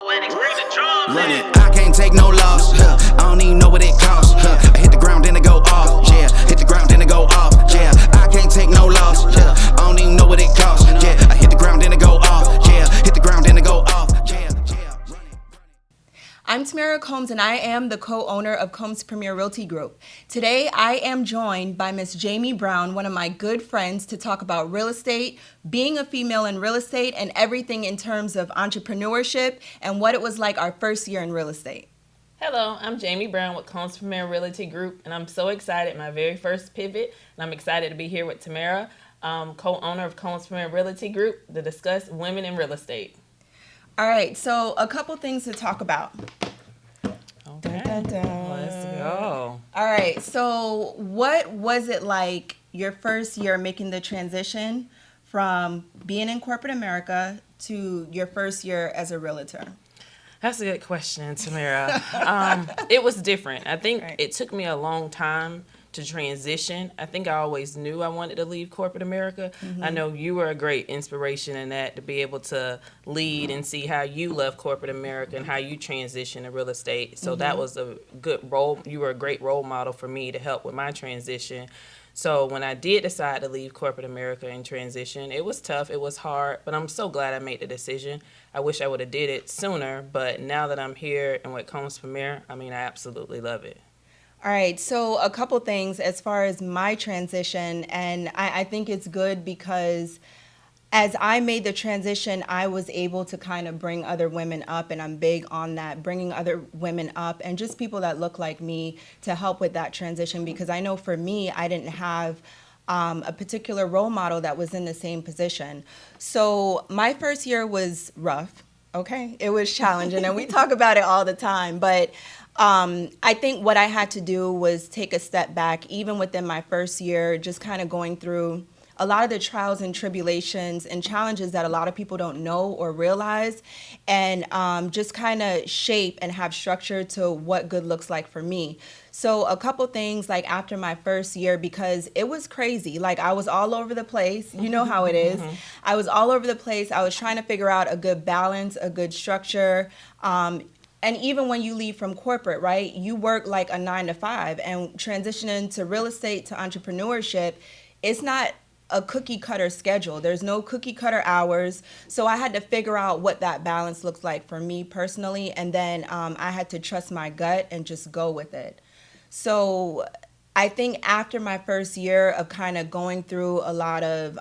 Run it, I can't take no loss. I don't even know what it costs. I hit the ground, then it go off. Yeah, hit the ground, then it go off. Yeah, I can't take no loss. I don't even know what it costs. Yeah, I hit the ground, then it go off. Yeah, hit the ground, then it go off. Yeah. I'm Tamara Combs, and I am the co-owner of Combs Premier Realty Group. Today, I am joined by Miss Jamie Brown, one of my good friends, to talk about real estate, being a female in real estate, and everything in terms of entrepreneurship and what it was like our first year in real estate. Hello, I'm Jamie Brown with Combs Premier Realty Group, and I'm so excited, my very first pivot, and I'm excited to be here with Tamara, co-owner of Combs Premier Realty Group, to discuss women in real estate. All right, so a couple things to talk about. Okay, let's go. All right, so what was it like your first year making the transition from being in corporate America to your first year as a realtor? That's a good question, Tamara. It was different. I think It took me a long time to transition. I think I always knew I wanted to leave corporate America. Mm-hmm. I know you were a great inspiration in that, to be able to lead and see how you left corporate America and how you transition to real estate. So that was a good role. You were a great role model for me to help with my transition. So when I did decide to leave corporate America and transition, it was tough, it was hard, but I'm so glad I made the decision. I wish I would have did it sooner, but now that I'm here and with Combs Premier, I absolutely love it. All right, so a couple things as far as my transition, and I think it's good because as I made the transition, I was able to kind of bring other women up, and I'm big on that, bringing other women up and just people that look like me to help with that transition, because I know for me, I didn't have a particular role model that was in the same position. So my first year was rough, okay? It was challenging, and we talk about it all the time, but I think what I had to do was take a step back, even within my first year, just kind of going through a lot of the trials and tribulations and challenges that a lot of people don't know or realize, and just kind of shape and have structure to what good looks like for me. So a couple things, like after my first year, because it was crazy. Like, I was all over the place. You know how it is. I was all over the place. I was trying to figure out a good balance, a good structure. And even when you leave from corporate, right, you work like a 9 to 5, and transitioning to real estate, to entrepreneurship, it's not a cookie cutter schedule. There's no cookie cutter hours. So I had to figure out what that balance looks like for me personally. And then I had to trust my gut and just go with it. So I think after my first year of kind of going through a lot of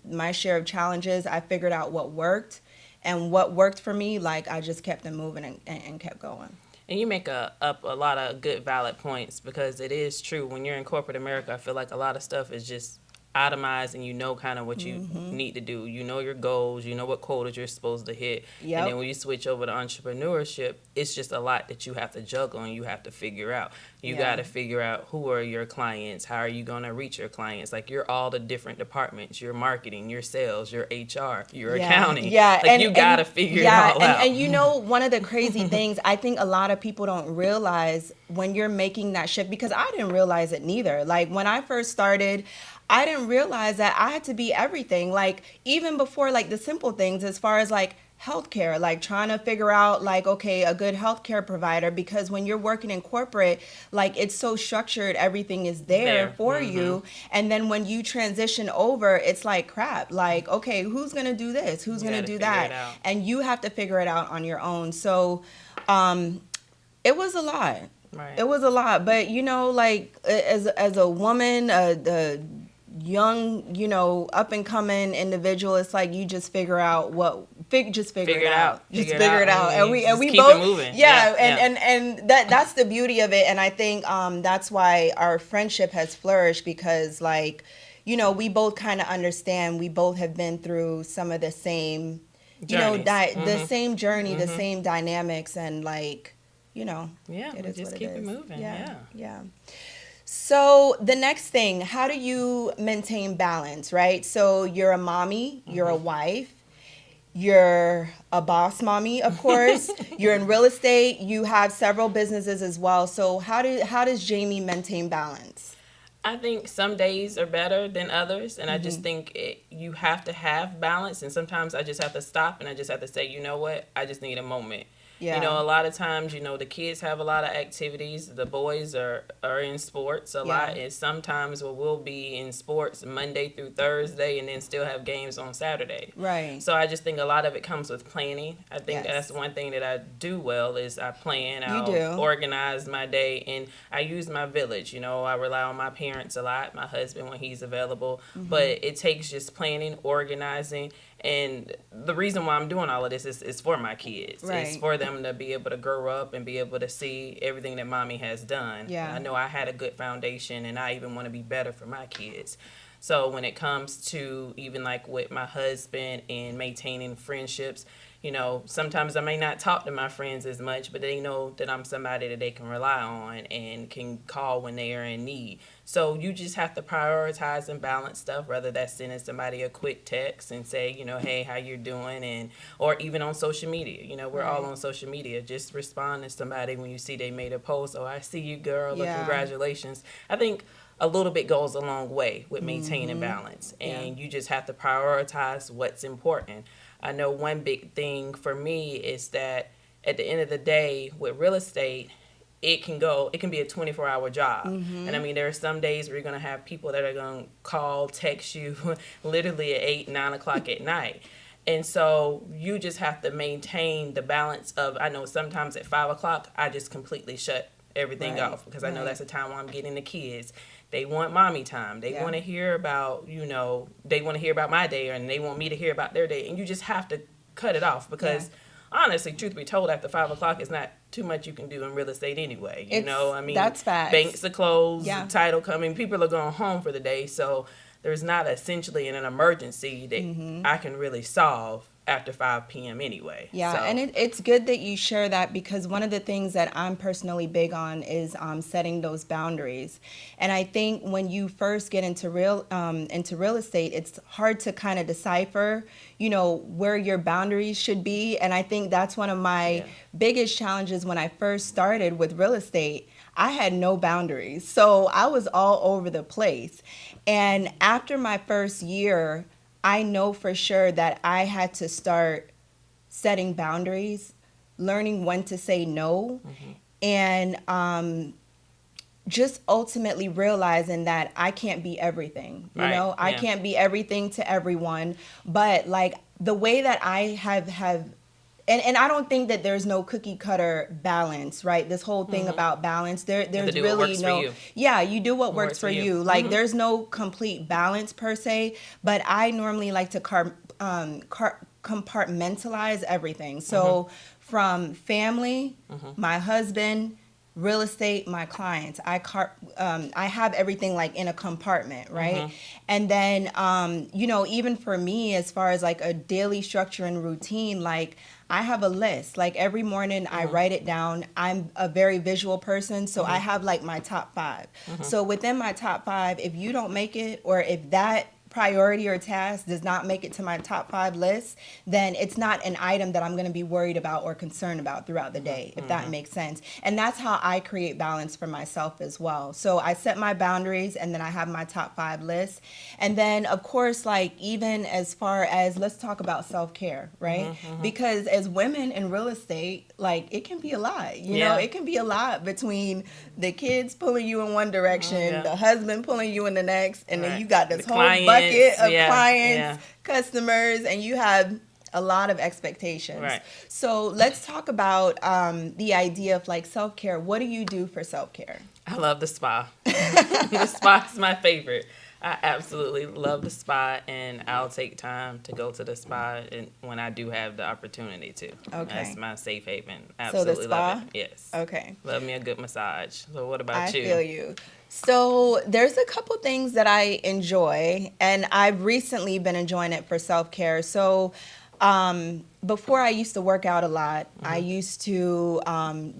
my share of challenges, I figured out what worked. And what worked for me, like, I just kept them moving and kept going. And you make up a lot of good, valid points, because it is true. When you're in corporate America, I feel like a lot of stuff is just itemized, and you know kind of what you need to do. You know your goals, you know what quotas you're supposed to hit. Yep. And then when you switch over to entrepreneurship, it's just a lot that you have to juggle and you have to figure out. You got to figure out who are your clients, how are you going to reach your clients. Like, you're all the different departments, your marketing, your sales, your HR, your accounting. Yeah, like, you got to figure it all out. And you know, one of the crazy things, I think a lot of people don't realize when you're making that shift, because I didn't realize it neither. Like, when I first started, I didn't realize that I had to be everything. Like, even before, like, the simple things as far as like healthcare, like trying to figure out like, okay, a good healthcare provider, because when you're working in corporate, like, it's so structured, everything is there for you. And then when you transition over, it's like, crap, like, okay, who's going to do this? Who's going to do that? And you have to figure it out on your own. So it was a lot. Right. It was a lot. But, you know, like, as a woman, the young, you know, up and coming individual, it's like you just figure out just figure it out. And we keep both it moving. And that's the beauty of it. And I think that's why our friendship has flourished, because, like, you know, we both kind of understand, we both have been through some of the same, you know, the same journey, the same dynamics, and, like, you know, it is just what keep it it is. moving. Yeah. So the next thing, how do you maintain balance, right? So you're a mommy, you're a wife, you're a boss mommy, of course. You're in real estate. You have several businesses as well. So how does Jamie maintain balance? I think some days are better than others, and I just think you have to have balance. And sometimes I just have to stop and I just have to say, you know what, I just need a moment. Yeah. You know, a lot of times, you know, the kids have a lot of activities. The boys are in sports a lot, and sometimes we'll be in sports Monday through Thursday and then still have games on Saturday. Right. So I just think a lot of it comes with planning. I think Yes. that's one thing that I do well is I plan. You I'll do. organize my day, and I use my village. You know, I rely on my parents a lot, my husband when he's available. But it takes just planning, organizing. And the reason why I'm doing all of this is for my kids. Right. It's for them to be able to grow up and be able to see everything that mommy has done. Yeah. I know I had a good foundation, and I even want to be better for my kids. So when it comes to even like with my husband and maintaining friendships, you know, sometimes I may not talk to my friends as much, but they know that I'm somebody that they can rely on and can call when they are in need. So you just have to prioritize and balance stuff, whether that's sending somebody a quick text and say, you know, hey, how you're doing, and or even on social media. You know, we're all on social media. Just respond to somebody when you see they made a post. Oh, I see you, girl. Look, congratulations. I think a little bit goes a long way with maintaining balance, and you just have to prioritize what's important. I know one big thing for me is that at the end of the day with real estate, it can be a 24-hour job. And I mean, there are some days where you're going to have people that are going to call, text you literally at 8, 9 o'clock at night. And so you just have to maintain the balance of, I know sometimes at 5 o'clock, I just completely shut everything off because I know that's the time when I'm getting the kids. They want mommy time. They want to hear about, you know, they want to hear about my day, and they want me to hear about their day. And you just have to cut it off because honestly, truth be told, after 5 o'clock, it's not too much you can do in real estate anyway. You know, I mean, that's facts. Banks are closed, title coming, people are going home for the day. So there's not essentially an emergency that I can really solve after 5 p.m. anyway. Yeah, so. and it's good that you share that because one of the things that I'm personally big on is setting those boundaries. And I think when you first get into real estate, it's hard to kind of decipher, you know, where your boundaries should be. And I think that's one of my biggest challenges when I first started with real estate. I had no boundaries, so I was all over the place. And after my first year, I know for sure that I had to start setting boundaries, learning when to say no, and just ultimately realizing that I can't be everything. You know, I can't be everything to everyone. But like the way that I have and I don't think that there's no cookie cutter balance, right? This whole thing about balance, there's really no, you do what works for you. Like there's no complete balance per se, but I normally like to compartmentalize everything. So from family, my husband, real estate, my clients, I have everything like in a compartment, right? And then, you know, even for me, as far as like a daily structure and routine, like I have a list. Like every morning I write it down. I'm a very visual person, so I have like my top 5. So within my top 5, if you don't make it, or if that priority or task does not make it to my top 5 list, then it's not an item that I'm going to be worried about or concerned about throughout the day, if that makes sense. And that's how I create balance for myself as well. So I set my boundaries, and then I have my top 5 list. And then, of course, like even as far as, let's talk about self-care, right? Because as women in real estate, like it can be a lot, you know, it can be a lot between the kids pulling you in one direction, the husband pulling you in the next, and then you got this whole bucket of clients, customers, and you have a lot of expectations. Right. So let's talk about the idea of like self-care. What do you do for self-care? I love the spa. The spa is my favorite. I absolutely love the spa, and I'll take time to go to the spa when I do have the opportunity to. Okay. That's my safe haven. Absolutely so the spa? Love it. Yes. Okay. Love me a good massage. So what about you? I feel you. So there's a couple things that I enjoy, and I've recently been enjoying it for self-care. So before I used to work out a lot. I used to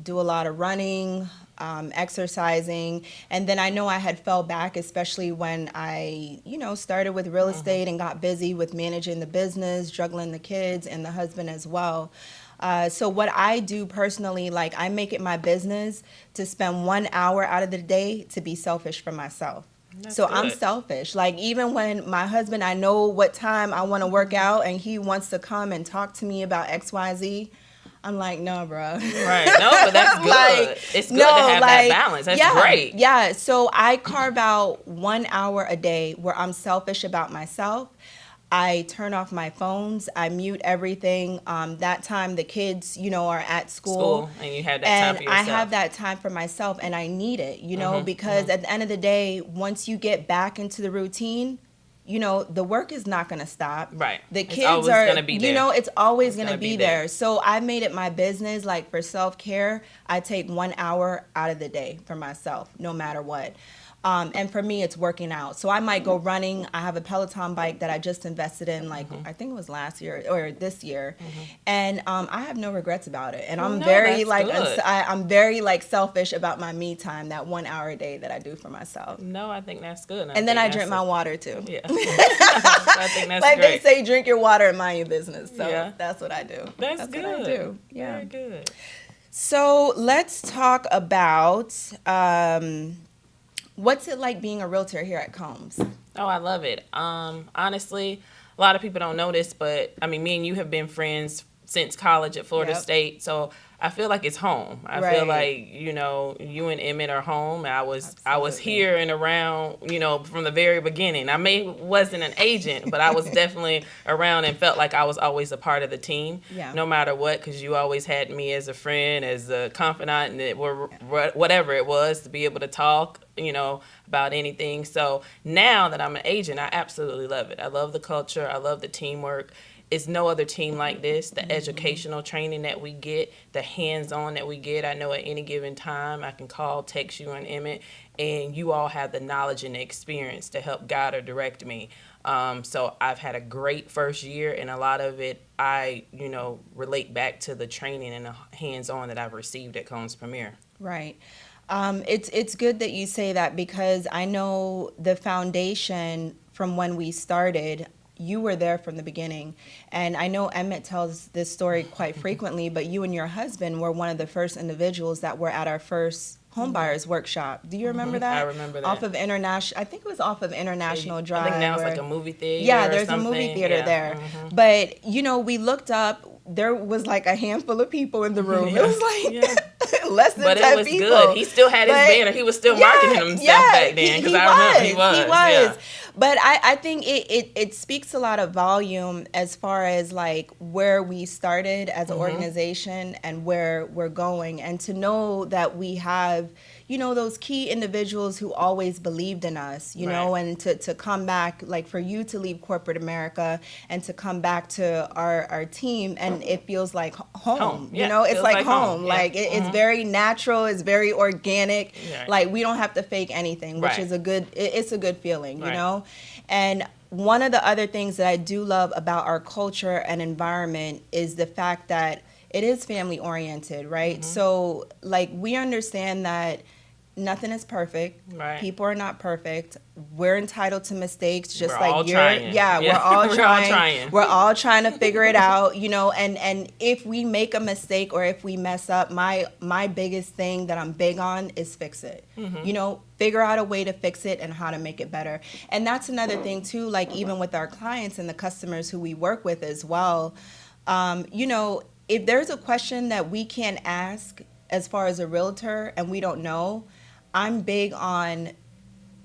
do a lot of running, exercising, and then I know I had fell back, especially when I, started with real estate and got busy with managing the business, juggling the kids and the husband as well. So what I do personally, like I make it my business to spend 1 hour out of the day to be selfish for myself. So I'm selfish. Like, even when my husband, I know what time I want to work out and he wants to come and talk to me about XYZ, I'm like, no, bro. Right. No, but that's good. Like, it's good to have that balance. That's great. Yeah. So I carve out 1 hour a day where I'm selfish about myself. I turn off my phones. I mute everything. That time the kids, are at school. And you have that time for yourself. And I have that time for myself, and I need it, because at the end of the day, once you get back into the routine, the work is not going to stop. Right. The It's kids always are, gonna be there. it's always going to be there. So I made it my business, like, for self-care, I take 1 hour out of the day for myself, no matter what. And for me, it's working out. So I might go running. I have a Peloton bike that I just invested in, like, I think it was last year or this year. And I have no regrets about it. And I'm very, like, I'm very, like, selfish about my me time, that 1 hour a day that I do for myself. No, I think that's good. And then I drink my water, too. Yeah. I think that's like great. they say, drink your water and mind your business. So that's what I do. That's good. What I do. Yeah. Very good. So let's talk about... what's it like being a realtor here at Combs? Oh, I love it. Honestly, a lot of people don't know this, but I mean, me and you have been friends since college at Florida State, so I feel like it's home. I feel like, you and Emmett are home. I was here and around, from the very beginning. I wasn't an agent, but I was definitely around and felt like I was always a part of the team, no matter what, because you always had me as a friend, as a confidant, and whatever it was, to be able to talk, about anything. So now that I'm an agent, I absolutely love it. I love the culture. I love the teamwork. It's no other team like this. The educational training that we get, the hands-on that we get. I know at any given time I can call, text you and Emmett, and you all have the knowledge and the experience to help guide or direct me. So I've had a great first year, and a lot of it I, relate back to the training and the hands-on that I've received at Combs Premier. Right. It's good that you say that, because I know the foundation from when we started, you were there from the beginning. And I know Emmett tells this story quite frequently, but you and your husband were one of the first individuals that were at our first home buyers workshop. Do you remember that? I remember that. Off of I think it was off of International Drive. I think now it's like a movie theater. Yeah, there's a movie theater there. But, we looked up, there was like a handful of people in the room. It was like less than 10 people. But it was good. He still had his banner. He was still marketing himself back then, because I remember he was. He was. But I think it speaks a lot of volume as far as, like, where we started as an organization and where we're going. And to know that we have, those key individuals who always believed in us, know, and to come back, like, for you to leave corporate America and to come back to our team, and it feels like home. It's like home. Yeah. Like, it's very natural. It's very organic. Right. Like, we don't have to fake anything, which is it's a good feeling, And one of the other things that I do love about our culture and environment is the fact that it is family oriented, right? So, like, we understand that nothing is perfect. Right. People are not perfect. We're entitled to mistakes, just we're like all you're. Trying. Yeah, we're all trying. We're all trying to figure it out, And if we make a mistake or if we mess up, my biggest thing that I'm big on is fix it. Figure out a way to fix it and how to make it better. And that's another thing too. Like, even with our clients and the customers who we work with as well, if there's a question that we can't ask as far as a realtor and we don't know, I'm big on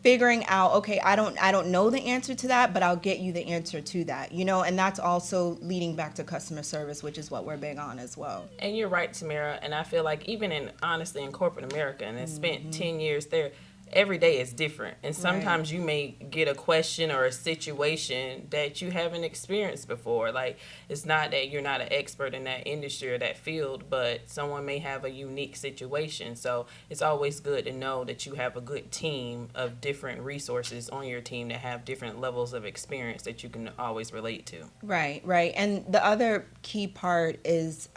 figuring out, okay, I don't know the answer to that, but I'll get you the answer to that, and that's also leading back to customer service, which is what we're big on as well. And you're right, Tamara, and I feel like even honestly in corporate America, and I spent 10 years there, every day is different, and sometimes you may get a question or a situation that you haven't experienced before. Like, it's not that you're not an expert in that industry or that field, but someone may have a unique situation. So it's always good to know that you have a good team of different resources on your team that have different levels of experience that you can always relate to. Right. And the other key part is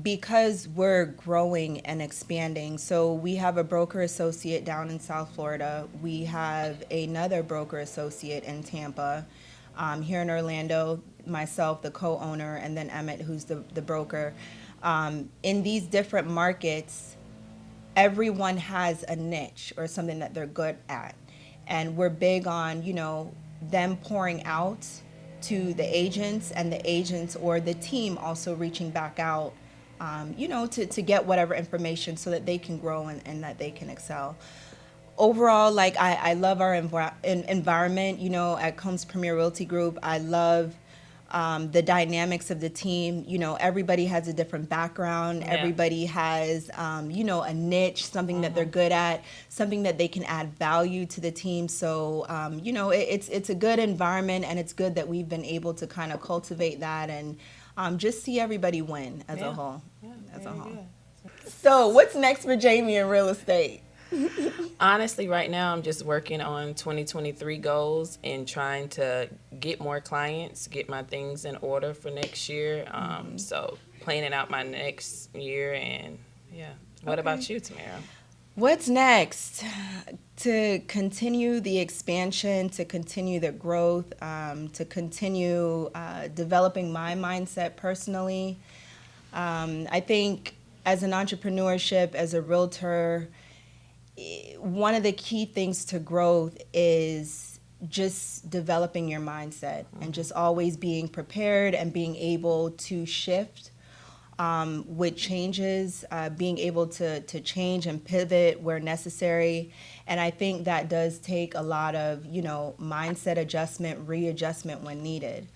because we're growing and expanding. So we have a broker associate down in South Florida. We have another broker associate in Tampa. Here in Orlando, myself, the co-owner, and then Emmett, who's the broker. In these different markets, everyone has a niche or something that they're good at. And we're big on, them pouring out to the agents, and the agents or the team also reaching back out, to get whatever information so that they can grow and that they can excel. Overall, like I love our environment, at Combs Premier Realty Group. I love the dynamics of the team. Everybody has a different background. Yeah. Everybody has, a niche, something that they're good at, something that they can add value to the team. So, it's a good environment, and it's good that we've been able to kind of cultivate that and just see everybody win as a whole. So, what's next for Jamie in real estate? Honestly, right now I'm just working on 2023 goals and trying to get more clients, get my things in order for next year. So planning out my next year, and yeah. What about you, Tamara? What's next? To continue the expansion, to continue the growth, to continue developing my mindset personally. I think as an entrepreneurship, as a realtor, one of the key things to growth is just developing your mindset and just always being prepared and being able to shift with changes, being able to change and pivot where necessary. And I think that does take a lot of, mindset adjustment, readjustment when needed.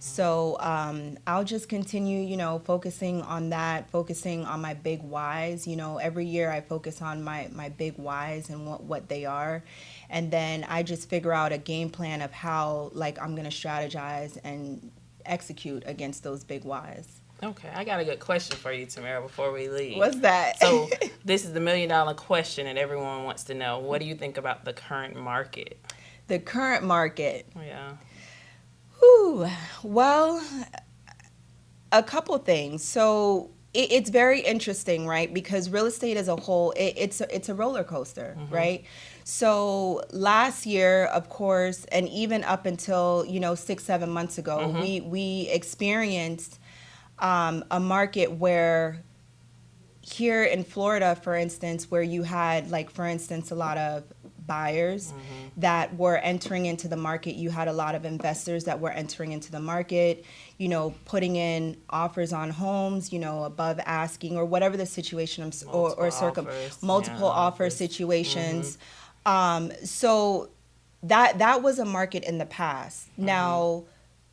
So I'll just continue, focusing on that, focusing on my big whys. Every year I focus on my big whys and what they are. And then I just figure out a game plan of how, I'm going to strategize and execute against those big whys. Okay, I got a good question for you, Tamara, before we leave. What's that? So this is the $1 million question that everyone wants to know. What do you think about the current market? The current market. Yeah. Well, a couple things. So it's very interesting, right? Because real estate as a whole, it's a roller coaster, right? So last year, of course, and even up until 6-7 months ago, we experienced a market where here in Florida, for instance, where you had for instance, a lot of buyers that were entering into the market. You had a lot of investors that were entering into the market, putting in offers on homes, above asking or whatever the situation multiple offer situations. So that was a market in the past. Now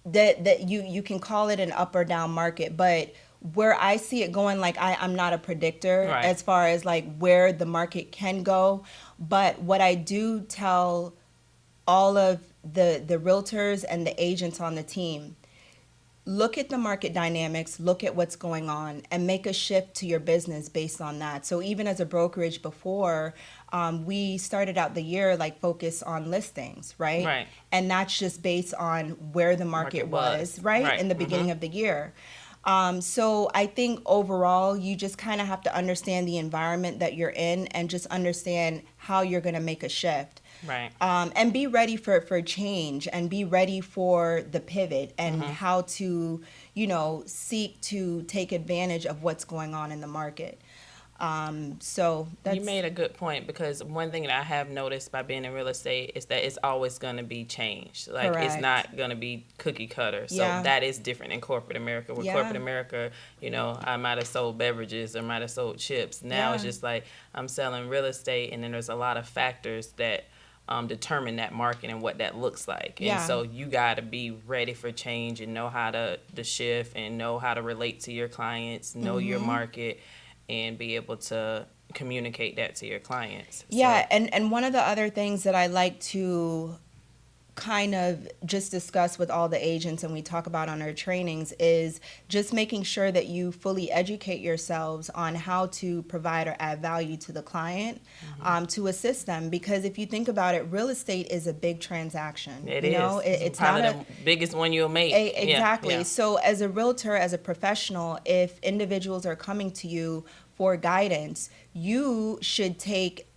that you can call it an up or down market, but where I see it going, I'm not a predictor as far as where the market can go. But what I do tell all of the realtors and the agents on the team, look at the market dynamics, look at what's going on, and make a shift to your business based on that. So even as a brokerage before, we started out the year focused on listings, right? And that's just based on where the market was, right? In the beginning of the year. So I think overall, you just kind of have to understand the environment that you're in and just understand how you're going to make a shift. Right. And be ready for change and be ready for the pivot and how to, seek to take advantage of what's going on in the market. So that's... You made a good point, because one thing that I have noticed by being in real estate is that it's always going to be changed. It's not going to be cookie cutter. So that is different in corporate America. With corporate America, I might have sold beverages or might have sold chips. Now it's just I'm selling real estate, and then there's a lot of factors that determine that market and what that looks like. And so you got to be ready for change and know how to shift and know how to relate to your clients, know your market, and be able to communicate that to your clients. Yeah, and one of the other things that I like to kind of just discuss with all the agents and we talk about on our trainings is just making sure that you fully educate yourselves on how to provide or add value to the client to assist them. Because if you think about it, real estate is a big transaction. It's probably not the biggest one you'll make. Exactly. Yeah. So as a realtor, as a professional, if individuals are coming to you for guidance, you should take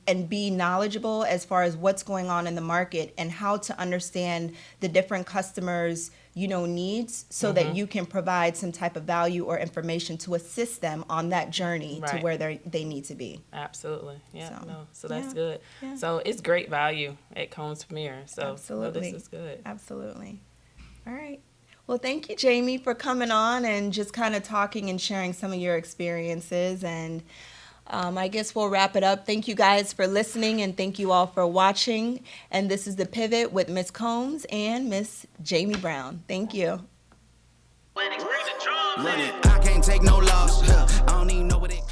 and be knowledgeable as far as what's going on in the market and how to understand the different customers, needs so that you can provide some type of value or information to assist them on that journey to where they need to be. Absolutely. Yeah. So that's yeah, good. yeah. So it's great value at Combs Premier. So Absolutely. this is good. Absolutely. All right. Well, thank you, Jamie, for coming on and just kind of talking and sharing some of your experiences. And I guess we'll wrap it up. Thank you guys for listening, and thank you all for watching. And this is The Pivot with Miss Combs and Miss Jamie Brown. Thank you. I can't take no loss. I don't even know what it